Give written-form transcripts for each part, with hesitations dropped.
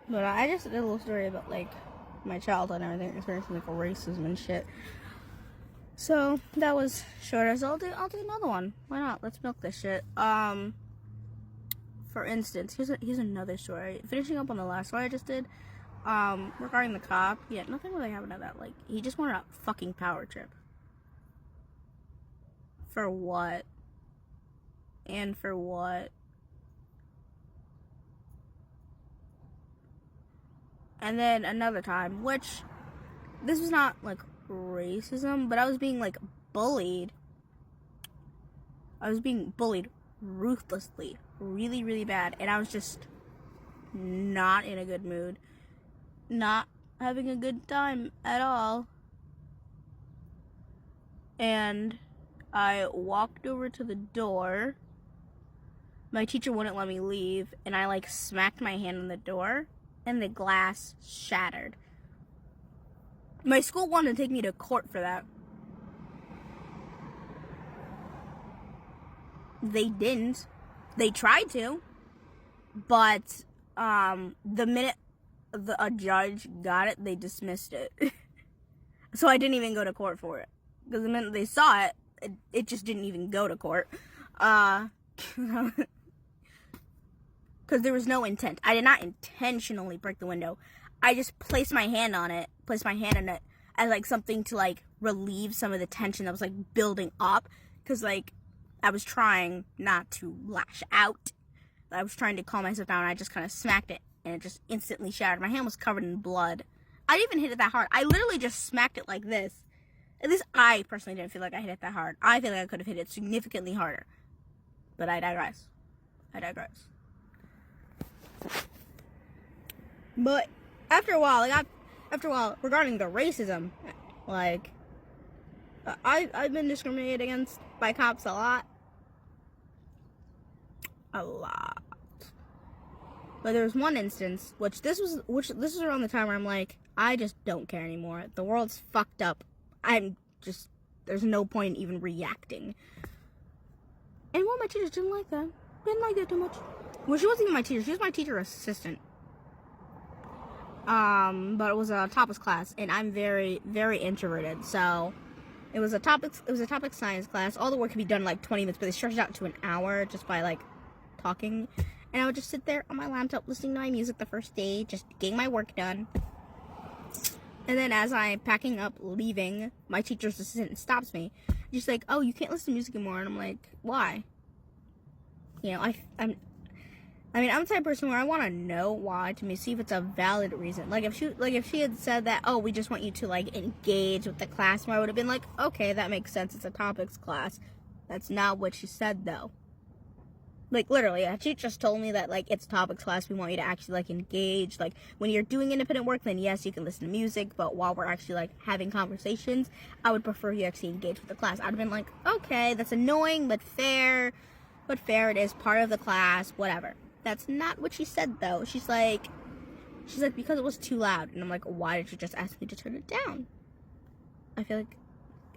But I just did a little story about, like, my childhood and everything, experiencing, like, racism and shit. So, that was short. So I'll do another one. Why not? Let's milk this shit. For instance, here's another story. Finishing up on the last story I just did, regarding the cop. Yeah, nothing really happened to that. Like, he just wanted a fucking power trip. For what? And for what? And then another time, which, this was not, like, racism, but I was being, like, bullied. I was being bullied ruthlessly, really, really bad, and I was just not in a good mood, not having a good time at all. And I walked over to the door. My teacher wouldn't let me leave, and I, like, smacked my hand on the door, and the glass shattered. My school wanted to take me to court for that. They didn't. They tried to, but the minute a judge got it, they dismissed it. So I didn't even go to court for it, because the minute they saw it, it just didn't even go to court. Because there was no intent. I did not intentionally break the window. I just placed my hand in it as, like, something to, like, relieve some of the tension that was, like, building up. Because, like, I was trying not to lash out. I was trying to calm myself down, and I just kind of smacked it, and it just instantly shattered. My hand was covered in blood. I didn't even hit it that hard. I literally just smacked it like this. At least I personally didn't feel like I hit it that hard. I feel like I could have hit it significantly harder. But I digress. But after a while, regarding the racism, like, I've been discriminated against by cops a lot. But there was one instance, this was around the time where I'm like, I just don't care anymore. The world's fucked up. There's no point in even reacting. And one of my teachers didn't like that. Didn't like that too much. Well, she wasn't even my teacher. She was my teacher assistant. But it was a topics class, and I'm very, very introverted. So it was a topics science class. All the work could be done in, like, 20 minutes, but they stretched it out to an hour just by, like, talking. And I would just sit there on my laptop listening to my music the first day, just getting my work done. And then as I'm packing up, leaving, my teacher's assistant stops me. She's like, "Oh, you can't listen to music anymore." And I'm like, "Why?" You know, I'm the type of person where I want to know why, to see if it's a valid reason. Like, if she had said that, "Oh, we just want you to, like, engage with the class," I would have been like, "Okay, that makes sense. It's a topics class." That's not what she said, though. Like, literally, she just told me that, like, it's a topics class. We want you to actually, like, engage. Like, when you're doing independent work, then yes, you can listen to music. But while we're actually, like, having conversations, I would prefer you actually engage with the class. I'd have been like, okay, that's annoying, but fair. But fair, it is part of the class, whatever. That's not what she said, though. She's like, because it was too loud. And I'm like, why did you just ask me to turn it down? I feel like,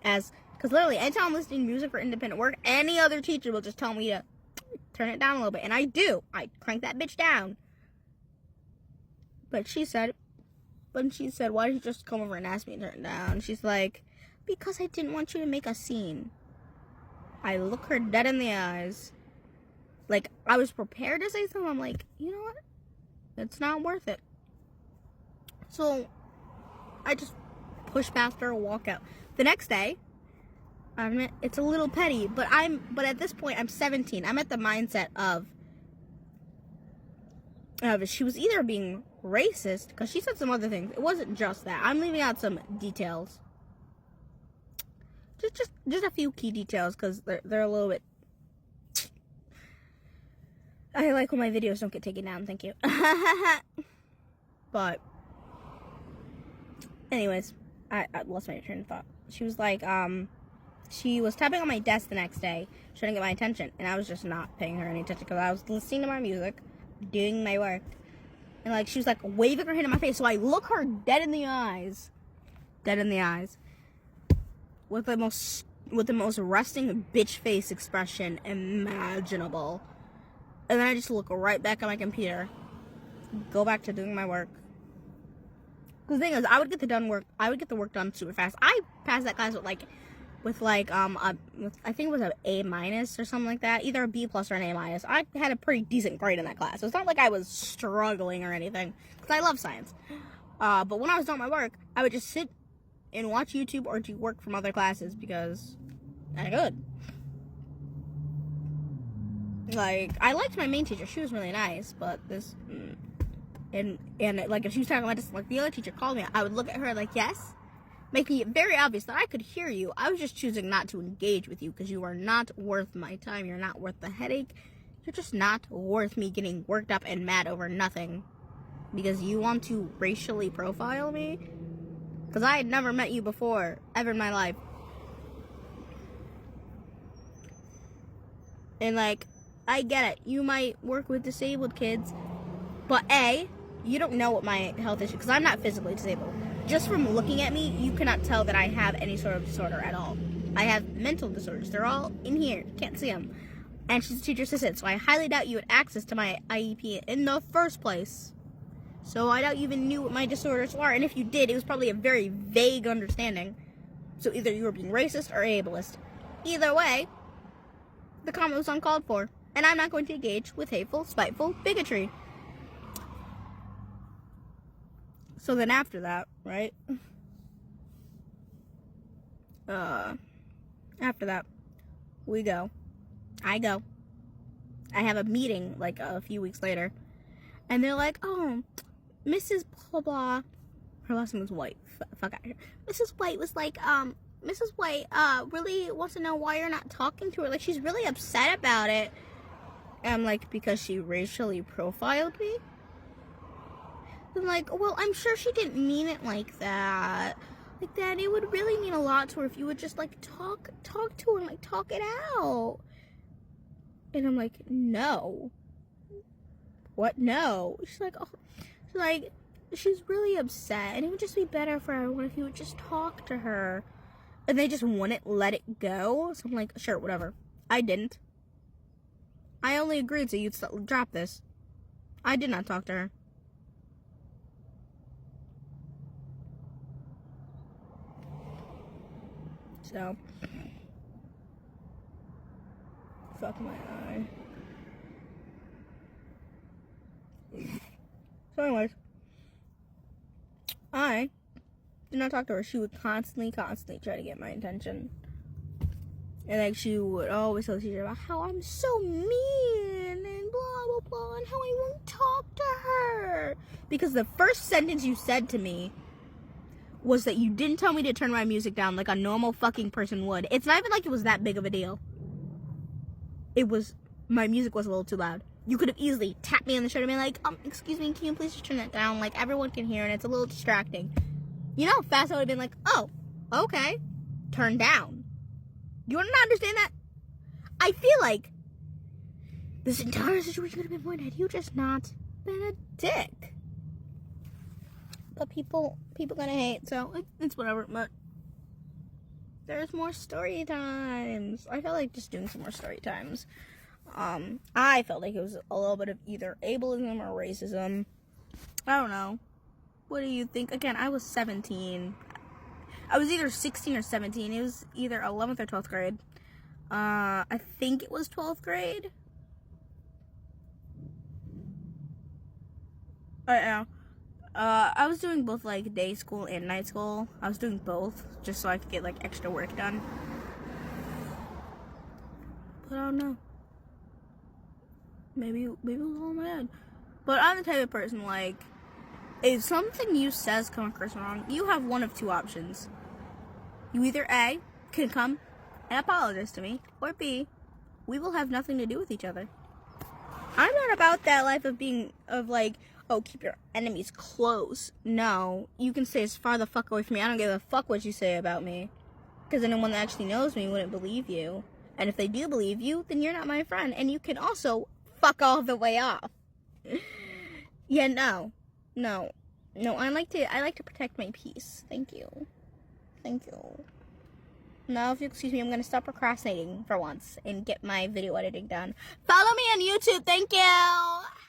because literally, anytime I'm listening to music for independent work, any other teacher will just tell me to turn it down a little bit. And I do. I crank that bitch down. But she said, why did you just come over and ask me to turn it down? She's like, because I didn't want you to make a scene. I look her dead in the eyes. Like, I was prepared to say something. I'm like, you know what? It's not worth it. So, I just push past her and walk out. The next day, I admit, it's a little petty, but at this point, I'm 17. I'm at the mindset of she was either being racist, because she said some other things. It wasn't just that. I'm leaving out some details. Just a few key details, because they're a little bit... I like when my videos don't get taken down, thank you. But, anyways, I lost my train of thought. She was like, she was tapping on my desk the next day, trying to get my attention, and I was just not paying her any attention, because I was listening to my music, doing my work, and, like, she was, like, waving her hand in my face, so I look her dead in the eyes, with the most resting bitch face expression imaginable. And then I just look right back at my computer. go back to doing my work. Because the thing is, I would get the work done super fast. I passed that class with I think it was an A- or something like that. Either a B+ or an A-. I had a pretty decent grade in that class. So it's not like I was struggling or anything. Because I love science. But when I was doing my work, I would just sit and watch YouTube or do work from other classes because I could. Like, I liked my main teacher. She was really nice, but this... And like, if she was talking about this, like, the other teacher called me, I would look at her like, yes, making it very obvious that I could hear you. I was just choosing not to engage with you because you are not worth my time. You're not worth the headache. You're just not worth me getting worked up and mad over nothing because you want to racially profile me. Because I had never met you before, ever in my life. And, like, I get it. You might work with disabled kids, but A, you don't know what my health issue, because I'm not physically disabled. Just from looking at me, you cannot tell that I have any sort of disorder at all. I have mental disorders. They're all in here. You can't see them. And she's a teacher assistant, so I highly doubt you had access to my IEP in the first place. So I doubt you even knew what my disorders were, and if you did, it was probably a very vague understanding. So either you were being racist or ableist. Either way, the comment was uncalled for, and I'm not going to engage with hateful, spiteful bigotry. So then after that, right? After that, I go. I have a meeting, like, a few weeks later. And they're like, oh, Mrs. blah blah. Her last name was White. Fuck out here. Mrs. White was like, Mrs. White, really wants to know why you're not talking to her. Like, she's really upset about it. And I'm like, because she racially profiled me? I'm like, well, I'm sure she didn't mean it like that. Like, that it would really mean a lot to her if you would just, like, talk to her and, like, talk it out. And I'm like, no. What? No. She's like, oh. She's like, she's really upset. And it would just be better for everyone if you would just talk to her. And they just wouldn't let it go. So I'm like, sure, whatever. I didn't. I only agreed so you'd drop this. I did not talk to her. So, fuck my eye. So anyways, I did not talk to her. She would constantly try to get my attention. And like, she would always tell the teacher about how I'm so mean and blah blah blah and how I won't talk to her. Because the first sentence you said to me was that you didn't tell me to turn my music down like a normal fucking person would. It's not even like it was that big of a deal. It was, my music was a little too loud. You could have easily tapped me on the shoulder and been like, excuse me, can you please just turn it down? Like, everyone can hear and it's a little distracting. You know how fast I would have been like, oh, okay, turn down. You want to understand that? I feel like this entire situation could have been avoided had you just not been a dick. But people gonna hate, so it's whatever. But there's more story times. I felt like just doing some more story times. I felt like it was a little bit of either ableism or racism. I don't know. What do you think? Again, I was 17. I was either 16 or 17. It was either 11th or 12th grade. I think it was 12th grade. I don't know. I was doing both, like, day school and night school. I was doing both, just so I could get, like, extra work done. But I don't know. Maybe it was all in my head. But I'm the type of person, like, if something you says come across wrong, you have one of two options. You either A, can come and apologize to me, or B, we will have nothing to do with each other. I'm not about that life of like, oh, keep your enemies close. No, you can stay as far the fuck away from me. I don't give a fuck what you say about me. Because anyone that actually knows me wouldn't believe you. And if they do believe you, then you're not my friend. And you can also fuck all the way off. Yeah, no, I like to protect my peace. Thank you. Now, if you excuse me, I'm going to stop procrastinating for once and get my video editing done. Follow me on YouTube. Thank you.